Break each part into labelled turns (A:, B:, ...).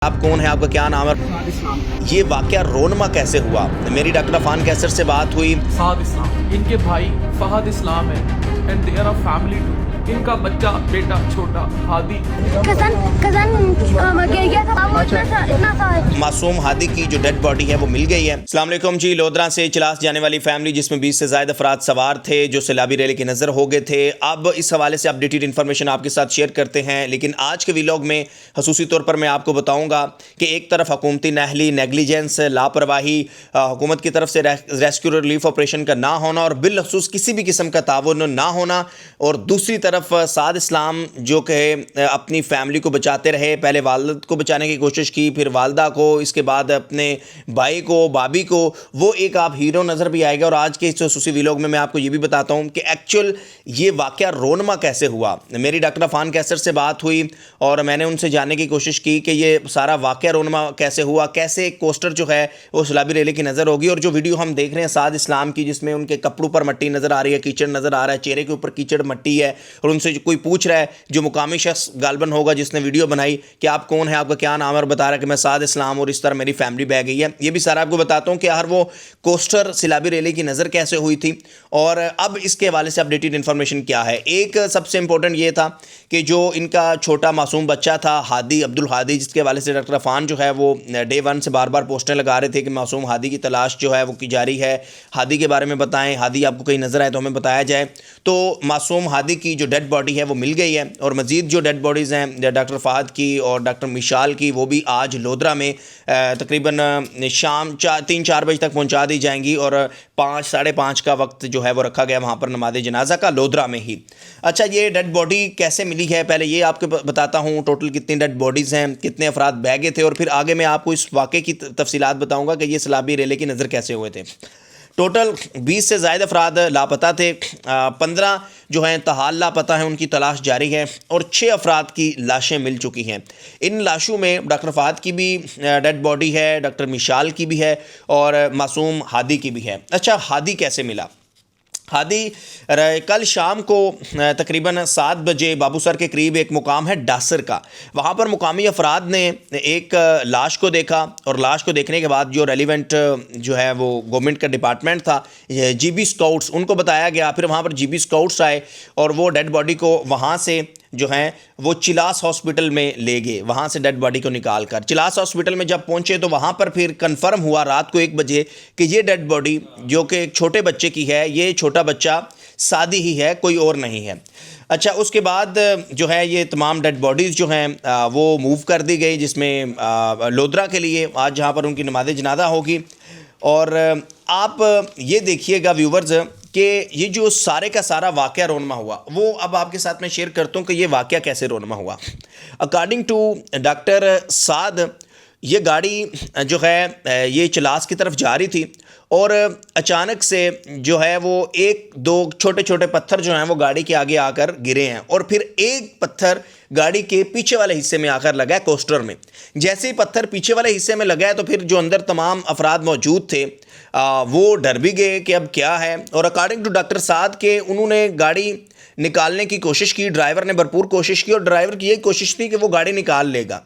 A: आप कौन है, आपका क्या नाम है?
B: साद इस्लाम।
A: ये वाकया रोनमा कैसे हुआ? मेरी डॉक्टर अफान कैसर से बात हुई।
B: साद इस्लाम इनके भाई फहद इस्लाम है and they are a family too. इनका बच्चा बेटा छोटा हादी
C: कजन गिर गया था वो इतना सा है।
A: मासूम हादी की जो डेड बॉडी है वो मिल गई है। अस्सलाम वालेकुम जी। लोधरा से चिलास जाने वाली फैमिली जिसमें 20 से ज़्यादा अफराद सवार थे जो सैलाबी रैली की नज़र हो गए थे। अब इस हवाले से अपडेटेड इन्फॉर्मेशन आपके साथ शेयर करते हैं, लेकिन आज के व्लॉग में खसूसी तौर पर मैं आपको बताऊंगा कि एक तरफ हुकूमती नाहली, नेगलिजेंस, लापरवाही, हुकूमत की तरफ से रेस्क्यू रिलीफ ऑपरेशन का ना होना और बिलखसूस किसी भी किस्म का ताउन ना होना, और दूसरी तरफ साद इस्लाम जो कि अपनी फैमिली को बचाते रहे। पहले वालिद को बचाने की कोशिश की, फिर वालदा को, इसके बाद अपने भाई को, भाभी को। वो एक आप हीरो नज़र भी आएगा। और आज के इस खसूसी व्लॉग में मैं आपको ये भी बताता हूँ कि एक्चुअल ये वाकया रोनमा कैसे हुआ। मेरी डॉक्टर अफान कैसर से बात हुई और मैंने उनसे जानने की कोशिश की कि ये सारा वाकया रोनमा कैसे हुआ, कैसे एक कोस्टर जो है वो सैलाबी रैली की नज़र होगी। और जो वीडियो हम देख रहे हैं साद इस्लाम की, जिसमें उनके कपड़ों पर मट्टी नज़र आ रही है, कीचड़ नज़र आ रहा है, चेहरे के ऊपर कीचड़ मट्टी है, और उनसे कोई पूछ रहा है, जो मुकामी शख्स गालबन होगा जिसने वीडियो बनाई, कि आप कौन है, आपका क्या नाम है, और बता रहा है कि मैं साद इस्लाम और इस तरह मेरी फैमिली बह गई है। ये भी सारा आपको बताता हूँ कि यार वो कोस्टर सैलाबी रैली की नज़र कैसे हुई थी और अब इसके हवाले से अपडेटेड इन्फॉर्मेशन क्या है। एक सबसे इंपॉर्टेंट ये था कि जो इनका छोटा मासूम बच्चा था हादी, अब्दुल हादी, जिसके हवाले से डॉक्टर अफान जो है वो डे वन से बार बार पोस्टर लगा रहे थे कि मासूम हादी की तलाश जो है वो की जारी है, हादी के बारे में बताएं, हादी आपको कहीं नज़र आए तो हमें बताया जाए। तो मासूम हादी की जो डेड बॉडी है वो मिल गई है, और मज़ीद जो डेड बॉडीज़ हैं डॉक्टर फ़हद की और डॉक्टर मिशाल की, वो भी आज लोधरा में तकरीबन शाम 3-4 बजे तक पहुंचा दी जाएंगी, और 5 साढ़े 5 का वक्त जो है वो रखा गया वहाँ पर नमाज जनाजा का, लोधरा में ही। अच्छा, ये डेड बॉडी कैसे मिली है, पहले ये आपको बताता हूँ टोटल कितनी डेड बॉडीज़ हैं, कितने अफराद बह गए थे, और फिर आगे मैं आपको इस वाक़े की तफसीलात बताऊँगा कि ये सैलाबी रैली की नज़र कैसे हुए थे। टोटल 20 से ज़्यादा अफराद लापता थे। 15 जो हैं तहाल लापता हैं, उनकी तलाश जारी है, और 6 अफराद की लाशें मिल चुकी हैं। इन लाशों में डॉक्टर फ़हद की भी डेड बॉडी है, डॉक्टर मिशाल की भी है, और मासूम हादी की भी है। अच्छा, हादी कैसे मिला? हादी कल शाम को तकरीबन 7 बजे बाबूसर के करीब एक मुकाम है डासर का, वहाँ पर मुकामी अफराद ने एक लाश को देखा, और लाश को देखने के बाद जो रेलिवेंट जो है वो गवर्नमेंट का डिपार्टमेंट था, जीबी स्काउट्स, उनको बताया गया। फिर वहाँ पर जीबी स्काउट्स आए और वो डेड बॉडी को वहाँ से जो हैं वो चिलास हॉस्पिटल में ले गए। वहाँ से डेड बॉडी को निकाल कर चिलास हॉस्पिटल में जब पहुँचे तो वहाँ पर फिर कंफर्म हुआ रात को 1 बजे कि ये डेड बॉडी जो कि एक छोटे बच्चे की है, ये छोटा बच्चा सादी ही है, कोई और नहीं है। अच्छा, उसके बाद जो है ये तमाम डेड बॉडीज़ जो हैं वो मूव कर दी गई, जिसमें लोधरा के लिए आज जहाँ पर उनकी नमाज जनाजा होगी। और आप ये देखिएगा व्यूवर्स कि ये जो सारे का सारा वाक़या रोनमा हुआ, वो अब आपके साथ मैं शेयर करता हूँ कि ये वाक़या कैसे रोनमा हुआ। अकॉर्डिंग टू डॉक्टर साद, ये गाड़ी जो है ये चिलास की तरफ जा रही थी, और अचानक से जो है वो 1-2 छोटे छोटे पत्थर जो हैं वो गाड़ी के आगे आकर गिरे हैं, और फिर एक पत्थर गाड़ी के पीछे वाले हिस्से में आकर लगा है कोस्टर में। जैसे ही पत्थर पीछे वाले हिस्से में लगा है तो फिर जो अंदर तमाम अफराद मौजूद थे वो डर भी गए कि अब क्या है। और अकॉर्डिंग टू डॉक्टर साद के उन्होंने गाड़ी निकालने की कोशिश की, ड्राइवर ने भरपूर कोशिश की, और ड्राइवर की यही कोशिश थी कि वो गाड़ी निकाल लेगा।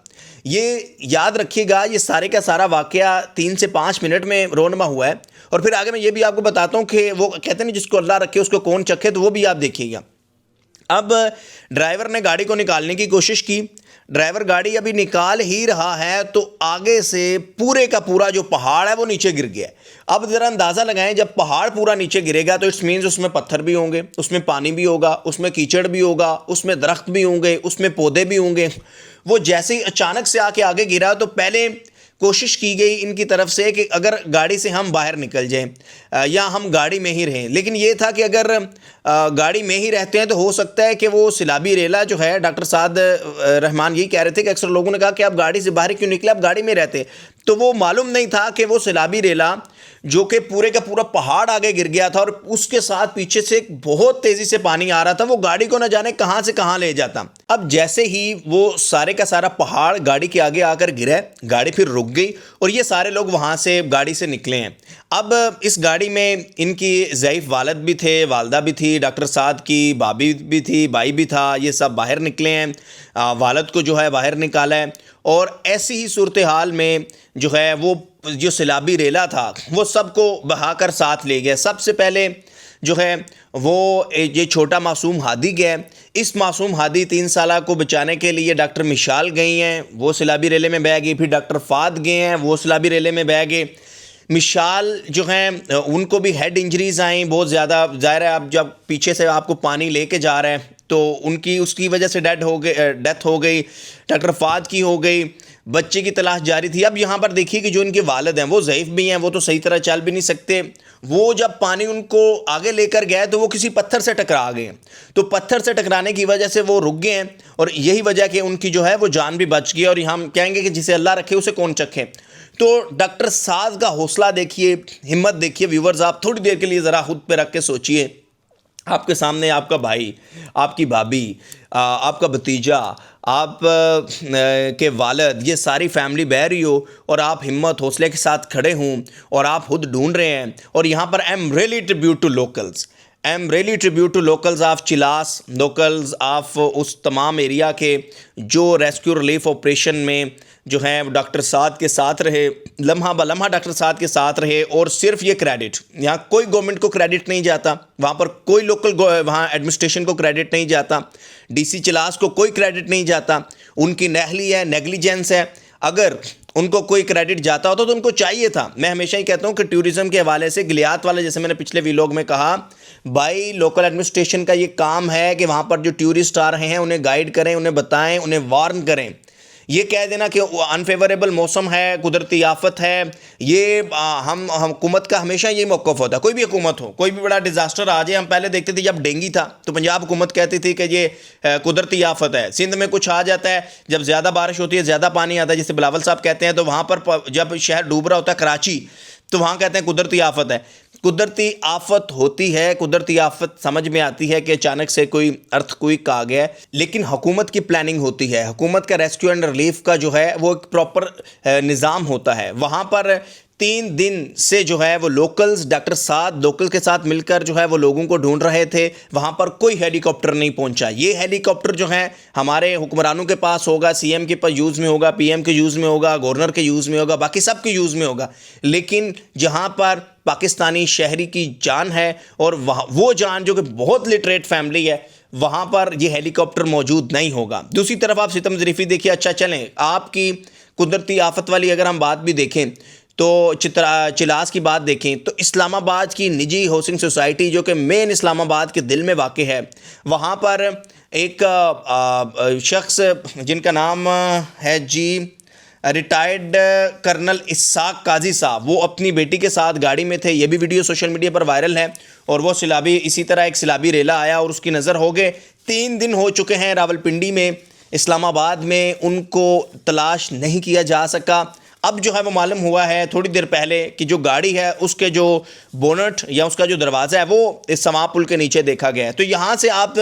A: ये याद रखिएगा, ये सारे का सारा वाक़या 3 से 5 मिनट में रोनमा हुआ है। और फिर आगे मैं ये भी आपको बताता हूँ कि वो कहते हैं जिसको अल्लाह रखे उसको कौन चखे, तो वो भी आप देखिएगा। अब ड्राइवर ने गाड़ी को निकालने की कोशिश की, ड्राइवर गाड़ी अभी निकाल ही रहा है तो आगे से पूरे का पूरा जो पहाड़ है वो नीचे गिर गया है। अब ज़रा अंदाज़ा लगाएं, जब पहाड़ पूरा नीचे गिरेगा तो इट्स मीन्स उसमें पत्थर भी होंगे, उसमें पानी भी होगा, उसमें कीचड़ भी होगा, उसमें दरख्त भी होंगे, उसमें पौधे भी होंगे। वो जैसे ही अचानक से आके आगे गिरा तो पहले कोशिश की गई इनकी तरफ से कि अगर गाड़ी से हम बाहर निकल जाएं या हम गाड़ी में ही रहें, लेकिन ये था कि अगर गाड़ी में ही रहते हैं तो हो सकता है कि वो सैलाबी रैला जो है, डॉक्टर साद रहमान यही कह रहे थे कि अक्सर लोगों ने कहा कि आप गाड़ी से बाहर क्यों निकले, आप गाड़ी में रहते। तो वो मालूम नहीं था कि वो सैलाबी रैला जो कि पूरे का पूरा पहाड़ आगे गिर गया था और उसके साथ पीछे से एक बहुत तेजी से पानी आ रहा था। वो गाड़ी को न जाने कहां से कहां ले जाता। अब जैसे ही वो सारे का सारा पहाड़ गाड़ी के आगे आकर गिरा, गाड़ी फिर रुक गई और ये सारे लोग वहां से गाड़ी से निकले हैं। अब इस गाड़ी में इनकी ज़ईफ़ वालिद भी थे, वालदा भी थी, डॉक्टर साद की भाभी भी थी, भाई भी था, ये सब बाहर निकले हैं। वालिद को जो है बाहर निकाला है और ऐसी ही सूरत हाल में जो है वो जो सैलाबी रेला था वो सबको बहाकर साथ ले गया। सबसे पहले जो है वो ये छोटा मासूम हादी गया। इस मासूम हादी 3 साल को बचाने के लिए डॉक्टर मिशाल गई हैं, वो सैलाबी रेले में बह गई। फिर डॉक्टर फाद गए हैं, वो सैलाबी रेले में बह गए। मिशाल जो हैं उनको भी हेड इंजरीज़ आई बहुत ज़्यादा। ज़ाहिर है आप जब पीछे से आपको पानी लेके जा रहे हैं तो उनकी उसकी वजह से डेथ हो गई। डॉक्टर फाद की हो गई। बच्चे की तलाश जारी थी। अब यहाँ पर देखिए कि जो इनके वालिद हैं वो ज़ईफ़ भी हैं, वो तो सही तरह चल भी नहीं सकते। वो जब पानी उनको आगे लेकर गए तो वो किसी पत्थर से टकरा गए। तो पत्थर से टकराने की वजह से वो रुक गए हैं और यही वजह कि उनकी जो है वो जान भी बच गई। और हम कहेंगे कि जिसे अल्लाह रखे उसे कौन चखे। तो डॉक्टर साद का हौसला देखिए, हिम्मत देखिए। व्यूवर्स, आप थोड़ी देर के लिए ज़रा खुद पे रख के सोचिए। आपके सामने आपका भाई, आपकी भाभी, आपका भतीजा, आप के वालिद, ये सारी फैमिली बह रही हो और आप हिम्मत हौसले के साथ खड़े हों और आप खुद ढूंढ रहे हैं। और यहाँ पर I am really tribute to locals, I am really tribute to locals of Chilas, locals of उस तमाम एरिया के जो रेस्क्यू रिलीफ ऑपरेशन में जो हैं डॉक्टर साद के साथ रहे, लम्हा ब लम्हा डॉक्टर साद के साथ रहे। और सिर्फ ये क्रेडिट, यहाँ कोई गवर्नमेंट को क्रेडिट नहीं जाता, वहाँ पर कोई लोकल वहाँ एडमिनिस्ट्रेशन को क्रेडिट नहीं जाता, डीसी चिलास को कोई क्रेडिट नहीं जाता। उनकी नेहली है, नेग्लिजेंस है। अगर उनको कोई क्रेडिट जाता होता तो उनको चाहिए था। मैं हमेशा ही कहता हूँ कि टूरिज़्म के हवाले से गिलियात वाले, जैसे मैंने पिछले वीलॉग में कहा, भाई लोकल एडमिनिस्ट्रेशन का ये काम है कि वहाँ पर जो टूरिस्ट आ रहे हैं उन्हें गाइड करें, उन्हें बताएं, उन्हें वार्न करें। ये कह देना कि अनफेवरेबल मौसम है, कुदरती आफत है, ये हम हुकूमत का हमेशा यही मौक़िफ़ होता है। कोई भी हुकूमत हो, कोई भी बड़ा डिज़ास्टर आ जाए। हम पहले देखते थे जब डेंगू था तो पंजाब हुकूमत कहती थी कि ये कुदरती आफत है। सिंध में कुछ आ जाता है, जब ज़्यादा बारिश होती है, ज़्यादा पानी आता है, जैसे बिलावल साहब कहते हैं, तो वहाँ पर जब शहर डूब रहा होता है कराची, तो वहाँ कहते हैं कुदरती आफत है। कुदरती आफत होती है, कुदरती आफत समझ में आती है कि अचानक से कोई अर्थक्वेक आ गया है, लेकिन हुकूमत की प्लानिंग होती है। हुकूमत का रेस्क्यू एंड रिलीफ का जो है वो एक प्रॉपर निज़ाम होता है। वहाँ पर 3 दिन से जो है वो लोकल्स, डॉक्टर साद लोकल के साथ मिलकर जो है वो लोगों को ढूंढ रहे थे। वहाँ पर कोई हेलीकॉप्टर नहीं पहुँचा। ये हेलीकॉप्टर जो है हमारे हुक्मरानों के पास होगा, सीएम के पास यूज़ में होगा, पीएम के यूज़ में होगा, गवर्नर के यूज़ में होगा, बाकी सब के यूज़ में होगा। लेकिन जहाँ पर पाकिस्तानी शहरी की जान है और वहाँ वो जान जो कि बहुत लिटरेट फैमिली है, वहाँ पर ये हेलीकॉप्टर मौजूद नहीं होगा। दूसरी तरफ आप सितम ज़रीफ़ी देखिए। अच्छा चलें, आपकी कुदरती आफत वाली अगर हम बात भी देखें तो चिलास की बात देखें तो इस्लामाबाद की निजी हाउसिंग सोसाइटी जो कि मेन इस्लामाबाद के दिल में वाक़ है, वहाँ पर एक शख्स जिनका नाम है जी रिटायर्ड कर्नल इस्साक काजी साहब, वो अपनी बेटी के साथ गाड़ी में थे। ये भी वीडियो सोशल मीडिया पर वायरल है। और वो सैलाबी, इसी तरह एक सैलाबी रेला आया और उसकी नज़र हो गए। 3 दिन हो चुके हैं रावलपिंडी में, इस्लामाबाद में उनको तलाश नहीं किया जा सका। अब जो है वो मालूम हुआ है थोड़ी देर पहले कि जो गाड़ी है उसके जो बोनट या उसका जो दरवाज़ा है वो इस समा पुल के नीचे देखा गया है। तो यहाँ से आप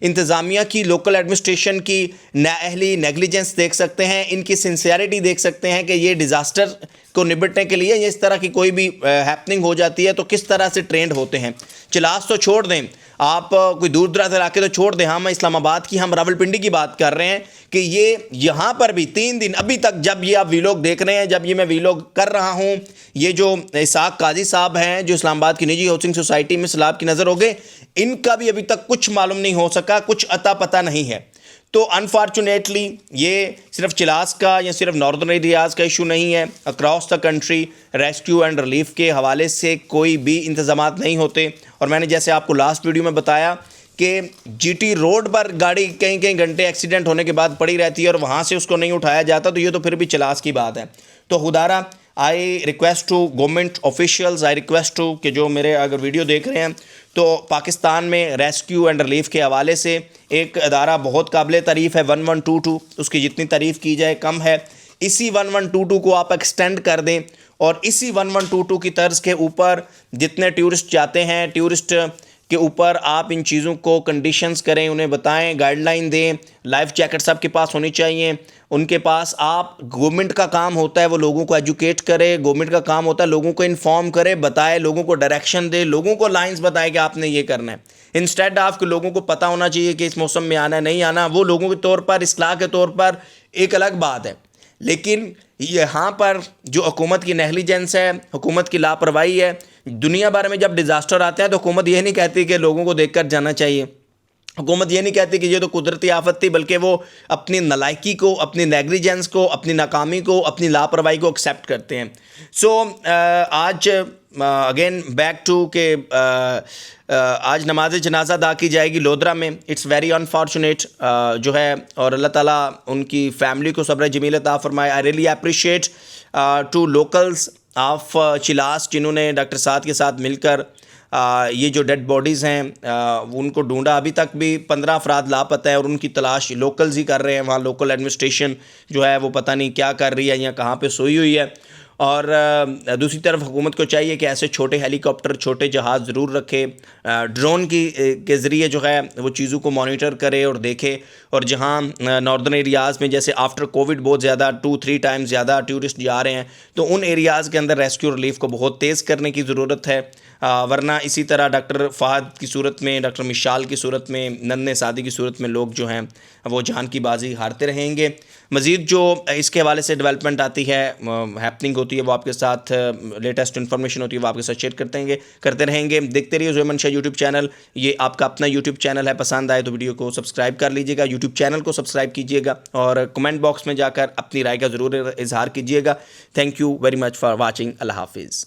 A: इंतज़ामिया की, लोकल एडमिनिस्ट्रेशन की नाअहली, नेग्लिजेंस देख सकते हैं, इनकी सिंसियरिटी देख सकते हैं कि ये डिज़ास्टर को निपटने के लिए, इस तरह की कोई भी हैपनिंग हो जाती है तो किस तरह से ट्रेंड होते हैं। चिलास तो छोड़ दें, आप कोई दूर दराज इलाके तो छोड़ दें, हम इस्लामाबाद की, हम रावलपिंडी की बात कर रहे हैं कि ये यहाँ पर भी 3 दिन अभी तक, जब ये आप वीलॉग देख रहे हैं, जब ये मैं वीलॉग कर रहा हूँ, ये जो इसाक काजी साहब हैं जो इस्लामाबाद की निजी हाउसिंग सोसाइटी में सैलाब की नज़र हो गए, इनका भी अभी तक कुछ मालूम नहीं हो सका, कुछ अता पता नहीं है। तो अनफॉर्चुनेटली ये सिर्फ चिलास का या सिर्फ नॉर्दर्न एरियाज़ का इशू नहीं है। Across the country rescue and relief के हवाले से कोई भी इंतज़ामात नहीं होते। और मैंने जैसे आपको लास्ट वीडियो में बताया कि जीटी रोड पर गाड़ी कई कई घंटे एक्सीडेंट होने के बाद पड़ी रहती है और वहाँ से उसको नहीं उठाया जाता, तो ये तो फिर भी चिलास की बात है। तो खुदारा I request to government officials, I request to कि जो मेरे अगर वीडियो देख रहे हैं तो पाकिस्तान में रेस्क्यू एंड रिलीफ के हवाले से एक अदारा बहुत काबिल तारीफ़ है 1122, उसकी जितनी तारीफ़ की जाए कम है। इसी 1122 को आप एक्सटेंड कर दें और इसी 1122 की तर्ज के ऊपर जितने टूरिस्ट जाते हैं, टूरिस्ट के ऊपर आप इन चीज़ों को कंडीशंस करें, उन्हें बताएं, गाइडलाइन दें। लाइफ जैकेट सबके पास होनी चाहिए उनके पास। आप गवर्नमेंट का काम होता है वो लोगों को एजुकेट करे, गवर्नमेंट का काम होता है लोगों को इन्फॉर्म करे, बताए, लोगों को डायरेक्शन दे, लोगों को लाइंस बताए कि आपने ये करना है। इंस्टेड ऑफ कि लोगों को पता होना चाहिए कि इस मौसम में आना है नहीं आना, वो लोगों के तौर पर, इस्लाह के तौर पर एक अलग बात है। लेकिन यहाँ पर जो हुकूमत की नेग्लिजेंस है, हुकूमत की लापरवाही है। दुनिया भर में जब डिज़ास्टर आते हैं तो हुकूमत ये नहीं कहती कि लोगों को देखकर जाना चाहिए, हुकूमत ये नहीं कहती कि ये तो कुदरती आफत थी, बल्कि वो अपनी नालायकी को, अपनी नेग्लिजेंस को, अपनी नाकामी को, अपनी लापरवाही को एक्सेप्ट करते हैं। सो आज अगेन बैक टू के आज नमाज जनाजा अदा की जाएगी लोधरा में। इट्स वेरी अनफॉर्चुनेट जो है, और अल्लाह ताला उनकी फैमिली को सब्र जमील अता फरमाए। I really appreciate to locals of Chilas जिन्होंने डॉक्टर साद के साथ मिलकर ये जो डेड बॉडीज़ हैं उनको ढूंढा। अभी तक भी 15 अफराद लापता है और उनकी तलाश लोकल्स ही कर रहे हैं। वहाँ लोकल एडमिनिस्ट्रेशन जो है वो पता नहीं क्या कर रही है या कहाँ पे सोई हुई है। और दूसरी तरफ हुकूमत को चाहिए कि ऐसे छोटे हेलीकॉप्टर, छोटे जहाज़ ज़रूर रखे, ड्रोन के ज़रिए जो है वो चीज़ों को मॉनिटर करे और देखे। और जहाँ नॉर्दर्न एरियाज़ में जैसे आफ्टर कोविड बहुत ज़्यादा 2-3 टाइम्स ज़्यादा टूरिस्ट जा रहे हैं, तो उन एरियाज़ के अंदर रेस्क्यू रिलीफ को बहुत तेज़ करने की ज़रूरत है। वरना इसी तरह डॉक्टर फ़हद की सूरत में, डॉक्टर मिशाल की सूरत में, नन्हे सादी की सूरत में लोग जो हैं वो जान की बाजी हारते रहेंगे। मज़ीद जो इसके हवाले से डेवलपमेंट आती है, हैपनिंग होती है, वो आपके साथ लेटेस्ट इन्फॉर्मेशन होती है वो आपके साथ शेयर करते रहेंगे। देखते रहिए ज़ोया मंशा यूट्यूब चैनल। ये आपका अपना यूट्यूब चैनल है। पसंद आए तो वीडियो को सब्सक्राइब कर लीजिएगा, यूट्यूब चैनल को सब्सक्राइब कीजिएगा और कमेंट बॉक्स में जाकर अपनी राय का ज़रूर इजहार कीजिएगा। Thank you very much for watching. Allah हाफिज़।